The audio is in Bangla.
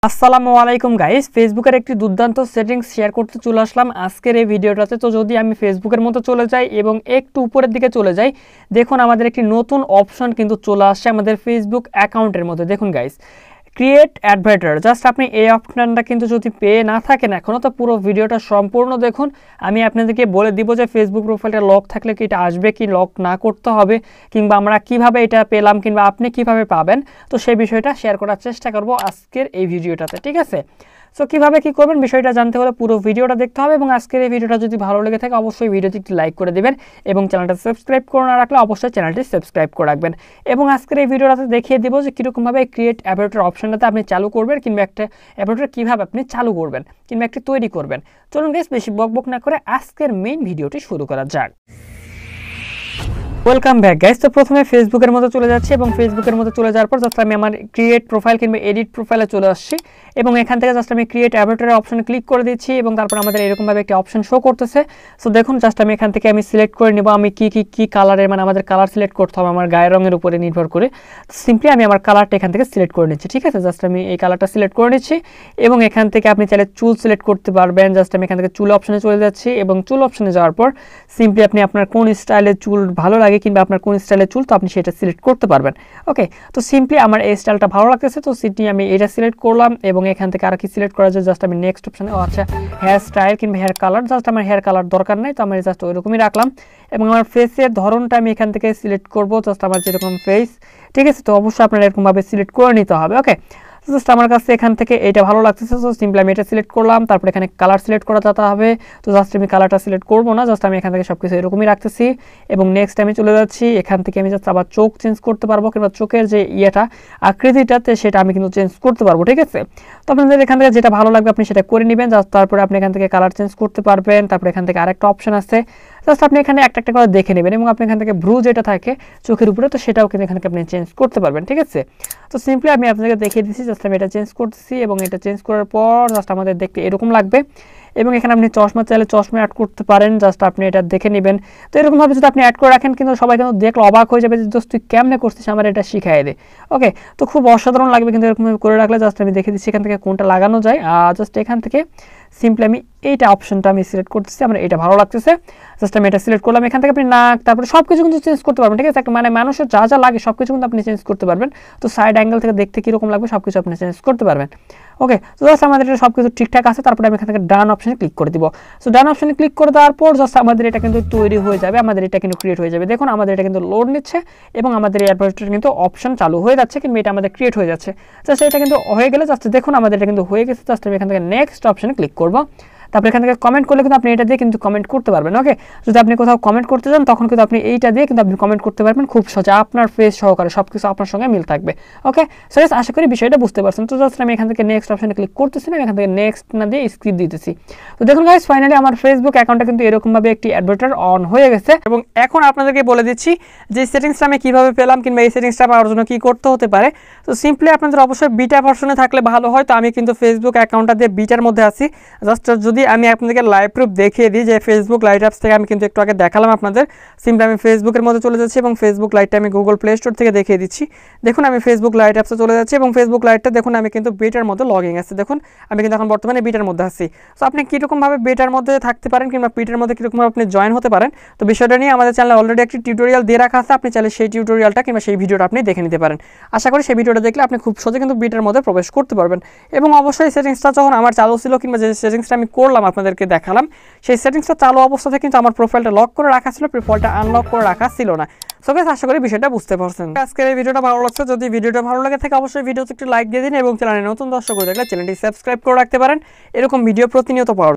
আসসালামু আলাইকুম গাইস, ফেসবুকের একটি দুর্দান্ত সেটিংস শেয়ার করতে চলে আসলাম আজকের এই ভিডিওটাতে। তো যদি আমি ফেসবুকের মতো চলে যাই এবং একটু উপরের দিকে চলে যাই, দেখুন আমাদের একটি নতুন অপশন কিন্তু চলে আসছে আমাদের ফেসবুক অ্যাকাউন্টের মধ্যে। দেখুন গাইস, ক্রিয়েট অ্যাডভার্টার, জাস্ট আপনি এই অপশনটা কিন্তু যদি পেয়ে না থাকেন এখনও, তো পুরো ভিডিওটা সম্পূর্ণ দেখুন। আমি আপনাদেরকে বলে দিব যে ফেসবুক প্রোফাইলটা লক থাকলে কি এটা আসবে, কি লক না করতে হবে, কিংবা আমরা কিভাবে এটা পেলাম, কিংবা আপনি কিভাবে পাবেন। তো সেই বিষয়টা শেয়ার করার চেষ্টা করব আজকের এই ভিডিওটাতে, ঠিক আছে? সো কীভাবে কী করবেন বিষয়টা জানতে হলে পুরো ভিডিওটা দেখতে হবে, এবং আজকের এই ভিডিওটা যদি ভালো লেগে থাকে অবশ্যই ভিডিওটি একটি লাইক করে দেবেন, এবং চ্যানেলটা সাবস্ক্রাইব করে না রাখলে অবশ্যই চ্যানেলটি সাবস্ক্রাইব করে রাখবেন। এবং আজকের এই ভিডিওটাতে দেখিয়ে দেবো যে কীরকমভাবে ক্রিয়েট অ্যাডভার্টার অপশনটাতে আপনি চালু করবেন, কিংবা একটা অ্যাডভার্টার কীভাবে আপনি চালু করবেন, কিংবা একটি তৈরি করবেন। চলুন গাইস, বেশি বকবক না করে আজকের মেইন ভিডিওটি শুরু করা যাক। Welcome back guys. তো প্রথমে ফেসবুকের মধ্যে চলে যাচ্ছি, এবং ফেসবুকের মধ্যে চলে যাওয়ার পর জাস্ট আমি আমার ক্রিয়েট প্রোফাইল কিংবা এডিট প্রোফাইলে চলে আসছি, এবং এখান থেকে জাস্ট আমি ক্রিয়েট অ্যাভাটারের অপশনে ক্লিক করে দিচ্ছি, এবং তারপর আমাদের এরকমভাবে একটি অপশন শো করতেছে। সো দেখুন, জাস্ট আমি এখান থেকে আমি সিলেক্ট করে নেব আমি কি কালারের, মানে আমাদের কালার সিলেক্ট করতে হবে আমার গায়ের রঙের উপরে নির্ভর করে। সিম্পলি আমি আমার কালারটা এখান থেকে সিলেক্ট করে নিচ্ছি, ঠিক আছে? জাস্ট আমি এই কালারটা সিলেক্ট করে নিচ্ছি, এবং এখান থেকে আপনি চাইলে চুল সিলেক্ট করতে পারবেন। জাস্ট আমি এখান থেকে চুল অপশনে চলে যাচ্ছি, এবং চুল অপশনে যাওয়ার পর সিম্পলি আপনি আপনার কোন স্টাইলের চুল ভালো লাগে, কিংবা আপনার কোন স্টাইলের চুল, তো আপনি সেটা সিলেক্ট করতে পারবেন। ওকে, তো সিম্পলি আমার এই স্টাইলটা ভালো লাগতেছে, তো সেটি আমি এটা সিলেক্ট করলাম, এবং এখান থেকে আর কি সিলেক্ট করা যায়, জাস্ট আমি নেক্সট অপশনে, আচ্ছা হেয়ার স্টাইল কিংবা হেয়ার কালার, জাস্ট আমার হেয়ার কালার দরকার নাই, তো আমি জাস্ট ওইরকমই রাখলাম। এবং আমার ফেসের ধরনটা আমি এখান থেকে সিলেক্ট করব, জাস্ট আমার যেরকম ফেস, ঠিক আছে? তো অবশ্যই আপনারা এরকমভাবে সিলেক্ট করে নিতে হবে। ওকে, জাস্ট আমার কাছে এখান থেকে এটা ভালো লাগতেছে, তো সিম্পলি আমি এটা সিলেক্ট করলাম। তারপর এখানে কালার সিলেক্ট করা যেতে হবে, তো জাস্ট আমি কালারটা সিলেক্ট করবো না, জাস্ট আমি এখান থেকে সব কিছু এরকমই রাখতেছি, এবং নেক্সট আমি চলে যাচ্ছি। এখান থেকে আমি জাস্ট আবার চোখ চেঞ্জ করতে পারবো, কিংবা চোখের যে ইয়েটা আকৃতিটাতে সেটা আমি কিন্তু চেঞ্জ করতে পারবো, ঠিক আছে? তো আপনাদের এখান থেকে যেটা ভালো লাগবে আপনি সেটা করে নেবেন। জাস্ট তারপরে আপনি এখান থেকে কালার চেঞ্জ করতে পারবেন। তারপরে এখান থেকে আরেকটা অপশন আছে, জাস্ট আপনি এখানে একটা একটা করে দেখে নেবেন, এবং আপনি এখান থেকে ভ্রু যেটা থাকে চোখের উপরে, তো সেটাও কিন্তু এখানে আপনি চেঞ্জ করতে পারবেন, ঠিক আছে? তো সিম্পলি আমি আপনাকে দেখিয়ে দিচ্ছি, জাস্ট আমি এটা চেঞ্জ করতেছি, এবং এটা চেঞ্জ করার পর জাস্ট আমাদের দেখতে এরকম লাগবে। এবং এখানে আপনি চশমা চাইলে চশমা অ্যাড করতে পারেন, জাস্ট আপনি এটা দেখে নেবেন। তো এরকমভাবে যদি আপনি অ্যাড করে রাখেন, কিন্তু সবাই কিন্তু দেখলে অবাক হয়ে যাবে যে দোস্ত তুই কেমনে করছিস, আমার এটা শিখাই দে। ওকে, তো খুব অসাধারণ লাগবে কিন্তু এরকমভাবে করে রাখলে। জাস্ট আমি দেখে দিচ্ছি এখান থেকে কোনটা লাগানো যায়। জাস্ট এখান থেকে সিম্পলি আমি এইটা অপশনটা আমি সিলেক্ট করতেছি, আমার এটা ভালো লাগতেছে, জাস্ট আমি এটা সিলেক্ট করলাম। এখান থেকে আপনি নাক, তারপরে সব কিছু কিন্তু চেঞ্জ করতে পারবেন, ঠিক আছে? একটা মানে মানুষের যা যা লাগে সব কিছু কিন্তু আপনি চেঞ্জ করতে পারবেন। তো সাইড অ্যাঙ্গেল থেকে দেখতে কীরকম লাগবে সব কিছু আপনি চেঞ্জ করতে পারবেন। ওকে, তো জাস্ট আমাদের এটা সব কিছু ঠিকঠাক আছে। তারপরে আমি এখান থেকে ডান অপশনে ক্লিক করে দিব। সো ডান অপশনে ক্লিক করে দেওয়ার পর জাস্ট আমাদের এটা কিন্তু তৈরি হয়ে যাবে, আমাদের এটা কিন্তু ক্রিয়েট হয়ে যাবে। দেখুন আমাদের এটা কিন্তু লোড নিচ্ছে, এবং আমাদের এই অ্যাডভার্টাইজমেন্ট কিন্তু অপশন চালু হয়ে যাচ্ছে, কিংবা এটা আমাদের ক্রিয়েট হয়ে যাচ্ছে। জাস্ট এটা কিন্তু হয়ে গেলে জাস্ট দেখুন আমাদের এটা কিন্তু হয়ে গেছে। জাস্ট আমি এখান থেকে নেক্সট অপশনে ক্লিক করবো। তারপরে এখান থেকে কমেন্ট করলে কিন্তু আপনি এটা দিয়ে কিন্তু কমেন্ট করতে পারবেন। ওকে, যদি আপনি কোথাও কমেন্ট করতে চান তখন কিন্তু আপনি এইটা দিয়ে কিন্তু আপনি কমেন্ট করতে পারবেন খুব সহজে, আপনার ফেস সহকারে সব কিছু আপনার সঙ্গে মিল থাকবে। ওকে, সো আশা করি বিষয়টা বুঝতে পারছেন। তো জাস্ট আমি এখান থেকে নেক্সট অপশনে ক্লিক করতেছি না, এখান থেকে নেক্সট না দিয়ে স্কিপ দিতেছি। তো দেখুন গাইস, ফাইনালি আমার ফেসবুক অ্যাকাউন্টটা কিন্তু এরকমভাবে একটি অ্যাডভার্টার অন হয়ে গেছে, এবং এখন আপনাদেরকে বলে দিচ্ছি যে সেটিংসটা আমি কীভাবে পেলাম, কিংবা এই সেটিংসটা পাওয়ার জন্য কী করতে হতে পারে। তো সিম্পলি আপনাদের অবশ্যই বিটা ভার্সনে থাকলে ভালো হয়। তো আমি কিন্তু ফেসবুক অ্যাকাউন্টটা দিয়ে বিটার মধ্যে আছি। জাস্ট যদি আমি আপনাদেরকে লাইভ প্রুফ দেখিয়ে দিই, যে ফেসবুক লাইট অ্যাপস থেকে আমি কিন্তু একটু আগে দেখালাম আপনাদের। সিম্পলি আমি ফেসবুকের মধ্যে চলে যাচ্ছি, এবং ফেসবুক লাইটটা আমি গুগল প্লে স্টোর থেকে দেখিয়ে দিচ্ছি। দেখুন আমি ফেসবুক লাইট অ্যাপসে চলে যাচ্ছি, এবং ফেসবুক লাইটটা দেখুন আমি কিন্তু বেটার মধ্যে লগিং আছে। দেখুন আমি কিন্তু এখন বর্তমানে বিটার মধ্যে আছি। সো আপনি কীরকমভাবে বেটার মধ্যে থাকতে পারেন, কিংবা বিটার মধ্যে কীরকমভাবে আপনি জয়েন হতে পারেন, তো বিষয়টা নিয়ে আমাদের চ্যানেলে অলরেডি একটি টিউটোরিয়াল দিয়ে রাখা আছে। আপনি চাইলে সেই টিউটোরিয়ালটা কিংবা সেই ভিডিওটা আপনি দেখে নিতে পারেন। আশা করি সেই ভিডিওটা দেখলে আপনি খুব সহজে কিন্তু বিটার মধ্যে প্রবেশ করতে পারবেন। এবং অবশ্যই সেটিংসটা যখন আমার চালু ছিল, কিংবা যে সেটিংসটা আমি করলাম আপনাদেরকে দেখালাম, সেই সেটিংসটা চালু অবস্থাতে কিন্তু আমার প্রোফাইলটা লক করে রাখা ছিল, প্রোফাইলটা আনলক করে রাখা ছিল না। সো গাইস, আশা করি বিষয়টা বুঝতে পারছেন। আজকের এই ভিডিওটা ভালো লাগছে, যদি ভিডিওটা ভালো লাগে থাকে অবশ্যই ভিডিওতে একটু লাইক দিয়ে দিন, এবং চ্যানেলে নতুন দর্শক হয়ে থাকলে চ্যানেলটি সাবস্ক্রাইব করে রাখতে পারেন এরকম ভিডিও প্রতিনিয়ত পাওয়ার।